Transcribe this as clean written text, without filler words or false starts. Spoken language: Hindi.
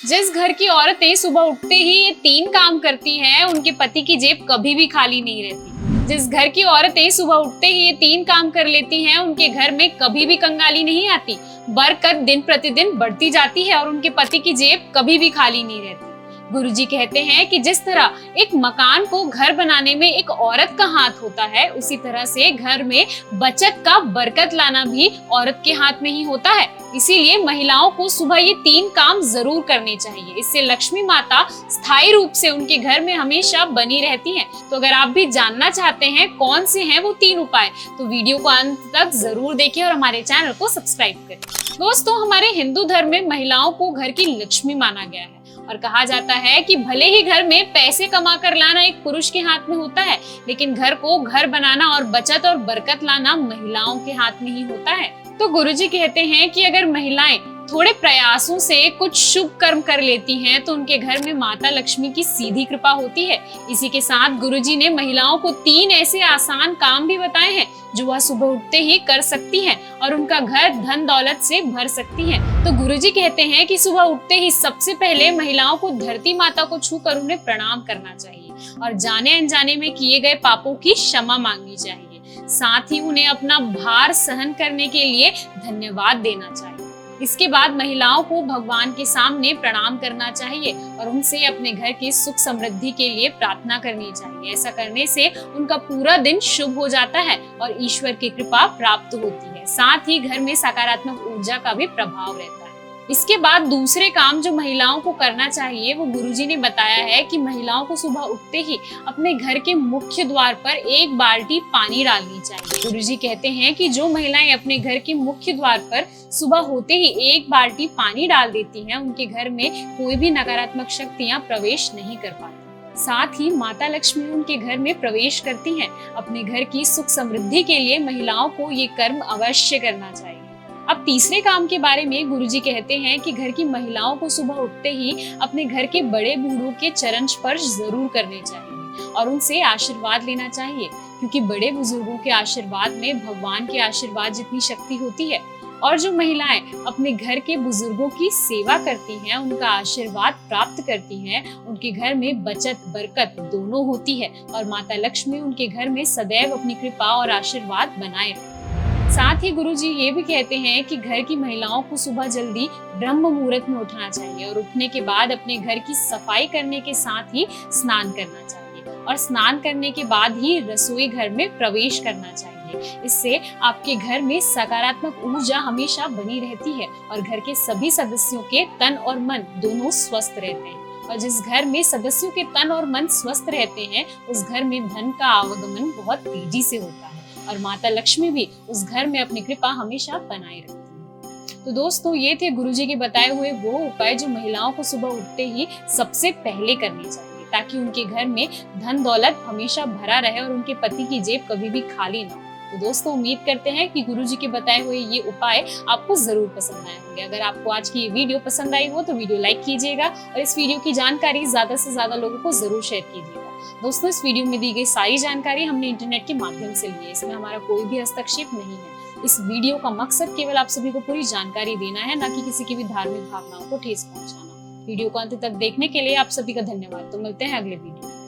जिस घर की औरतें सुबह उठते ही ये 3 काम करती हैं, उनके पति की जेब कभी भी खाली नहीं रहती। जिस घर की औरतें सुबह उठते ही ये 3 काम कर लेती हैं, उनके घर में कभी भी कंगाली नहीं आती। बरकत दिन प्रतिदिन बढ़ती जाती है और उनके पति की जेब कभी भी खाली नहीं रहती। गुरुजी कहते हैं कि जिस तरह एक मकान को घर बनाने में एक औरत का हाथ होता है, उसी तरह से घर में बचत का बरकत लाना भी औरत के हाथ में ही होता है। इसीलिए महिलाओं को सुबह ये 3 काम जरूर करने चाहिए। इससे लक्ष्मी माता स्थायी रूप से उनके घर में हमेशा बनी रहती हैं। तो अगर आप भी जानना चाहते हैं कौन से हैं वो 3 उपाय, तो वीडियो को अंत तक जरूर देखें और हमारे चैनल को सब्सक्राइब करें। दोस्तों, हमारे हिंदू धर्म में महिलाओं को घर की लक्ष्मी माना गया है और कहा जाता है कि भले ही घर में पैसे कमा कर लाना एक पुरुष के हाथ में होता है, लेकिन घर को घर बनाना और बचत और बरकत लाना महिलाओं के हाथ में ही होता है। तो गुरुजी कहते हैं कि अगर महिलाएं थोड़े प्रयासों से कुछ शुभ कर्म कर लेती हैं, तो उनके घर में माता लक्ष्मी की सीधी कृपा होती है। इसी के साथ गुरुजी ने महिलाओं को 3 ऐसे आसान काम भी बताए हैं जो वह सुबह उठते ही कर सकती हैं और उनका घर धन दौलत से भर सकती हैं। तो गुरुजी कहते हैं कि सुबह उठते ही सबसे पहले महिलाओं को धरती माता को छूकर उन्हें प्रणाम करना चाहिए और जाने अनजाने में किए गए पापों की क्षमा मांगनी चाहिए। साथ ही उन्हें अपना भार सहन करने के लिए धन्यवाद देना चाहिए। इसके बाद महिलाओं को भगवान के सामने प्रणाम करना चाहिए और उनसे अपने घर की सुख समृद्धि के लिए प्रार्थना करनी चाहिए। ऐसा करने से उनका पूरा दिन शुभ हो जाता है और ईश्वर की कृपा प्राप्त होती है। साथ ही घर में सकारात्मक ऊर्जा का भी प्रभाव रहता है। इसके बाद दूसरे काम जो महिलाओं को करना चाहिए, वो गुरुजी ने बताया है कि महिलाओं को सुबह उठते ही अपने घर के मुख्य द्वार पर 1 बाल्टी पानी डालनी चाहिए। गुरुजी कहते हैं कि जो महिलाएं अपने घर के मुख्य द्वार पर सुबह होते ही 1 बाल्टी पानी डाल देती हैं, उनके घर में कोई भी नकारात्मक शक्तियां प्रवेश नहीं कर पाती। साथ ही माता लक्ष्मी उनके घर में प्रवेश करती हैं। अपने घर की सुख समृद्धि के लिए महिलाओं को ये कर्म अवश्य करना चाहिए। अब तीसरे काम के बारे में गुरुजी कहते हैं कि घर की महिलाओं को सुबह उठते ही अपने घर के बड़े बूढ़ों के चरण स्पर्श जरूर करने चाहिए और उनसे आशीर्वाद लेना चाहिए, क्योंकि बड़े बुजुर्गों के आशीर्वाद में भगवान के आशीर्वाद जितनी शक्ति होती है। और जो महिलाएं अपने घर के बुजुर्गों की सेवा करती हैं, उनका आशीर्वाद प्राप्त करती हैं, उनके घर में बचत बरकत दोनों होती है और माता लक्ष्मी उनके घर में सदैव अपनी कृपा और आशीर्वाद बनाए रखती है। साथ ही गुरुजी ये भी कहते हैं कि घर की महिलाओं को सुबह जल्दी ब्रह्म मुहूर्त में उठना चाहिए और उठने के बाद अपने घर की सफाई करने के साथ ही स्नान करना चाहिए और स्नान करने के बाद ही रसोई घर में प्रवेश करना चाहिए। इससे आपके घर में सकारात्मक ऊर्जा हमेशा बनी रहती है और घर के सभी सदस्यों के तन और मन दोनों स्वस्थ रहते हैं। और जिस घर में सदस्यों के तन और मन स्वस्थ रहते हैं, उस घर में धन का आवागमन बहुत तेजी से होता है और माता लक्ष्मी भी उस घर में अपनी कृपा हमेशा बनाए रखती है। तो दोस्तों, ये थे गुरुजी के बताए हुए वो उपाय जो महिलाओं को सुबह उठते ही सबसे पहले करने चाहिए, ताकि उनके घर में धन दौलत हमेशा भरा रहे और उनके पति की जेब कभी भी खाली ना हो। तो दोस्तों, उम्मीद करते हैं कि गुरुजी के बताए हुए ये उपाय आपको जरूर पसंद आए होंगे। अगर आपको आज की ये वीडियो पसंद आई हो तो वीडियो लाइक कीजिएगा और इस वीडियो की जानकारी ज्यादा से ज्यादा लोगों को जरूर शेयर कीजिएगा। दोस्तों, इस वीडियो में दी गई सारी जानकारी हमने इंटरनेट के माध्यम से ली है। इसमें हमारा कोई भी हस्तक्षेप नहीं है। इस वीडियो का मकसद केवल आप सभी को पूरी जानकारी देना है, न कि किसी की भी धार्मिक भावनाओं को ठेस पहुंचाना। वीडियो को अंत तक देखने के लिए आप सभी का धन्यवाद। तो मिलते हैं अगले वीडियो में।